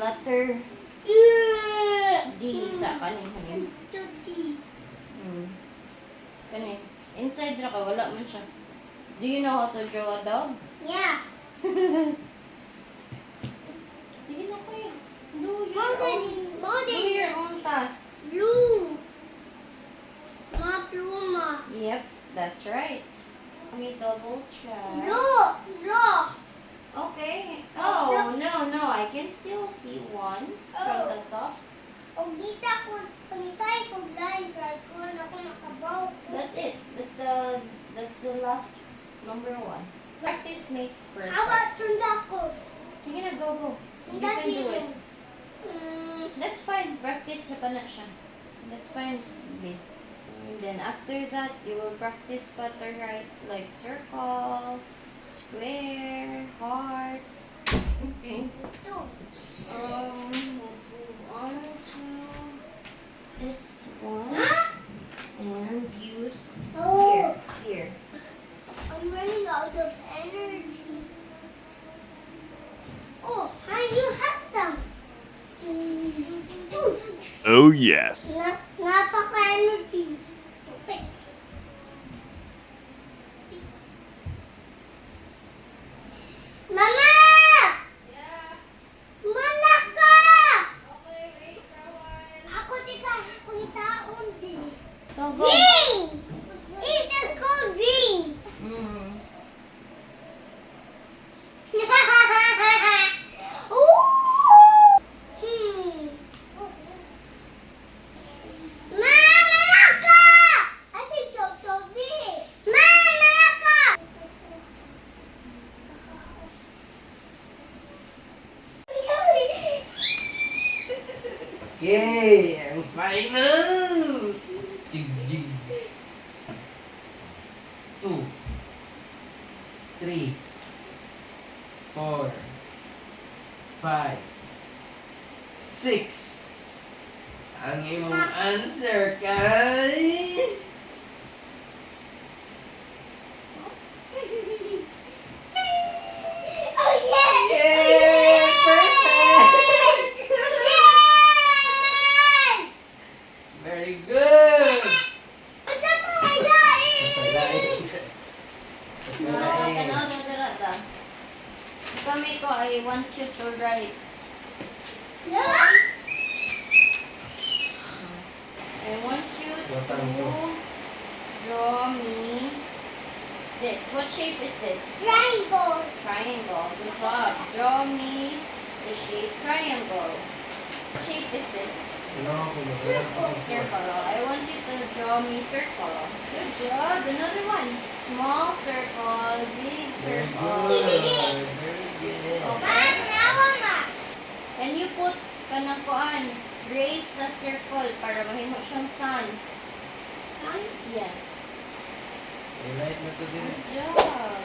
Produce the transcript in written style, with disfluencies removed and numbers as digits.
letter D sa kanin. Kanin. Inside ra ka, wala man siya. Do you know how to draw a dog? Yeah. Sige na kayo. Do Mountain. your own tasks. Blue. Mga pluma. Yep, that's right. Let me double check. Look. Okay. Oh, no. I can still see one from the top. Pangitay ko blind right ko na ako nakabaw ko. That's it. That's the last number 1. Practice makes perfect. How about sunda ko? Sige na, go. You Sunda can do sino? it. That's fine. Practice siya pa na siya. That's fine, babe. And then after that, you will practice pa to write like circle, square, heart. Okay. Ito. Let's move on to this one. And use Oh, here. I'm running out of energy. Oh, how do you have some? Oh, yes. Napaka-energy. Okay. Mama! Yeah. Mana ka! Okay, wait for a while. Ako itaon din. Go. Green! It is called green. Mm. Ooh! Mama ka! I think so big. Mama ka! Okay, ang final! Jig. 2, 3, 4, 5, 6. Ang imong answer kay... Oh yeah! Yay! Perfect! Yay! Very good! What's up, Mariah? Tanaw na dara. Kami ko, I want you to write. I want you to draw me this. What shape is this? Triangle. Triangle. Good job. Draw me the shape triangle. What shape is this? Circle. I want you to draw me circle. Good job. Another one. Small circle, big circle. Okay. And you put kanang kuan, raise sa circle para mahimo siyang sun. Sun? Yes. I-write mo to din. Good job.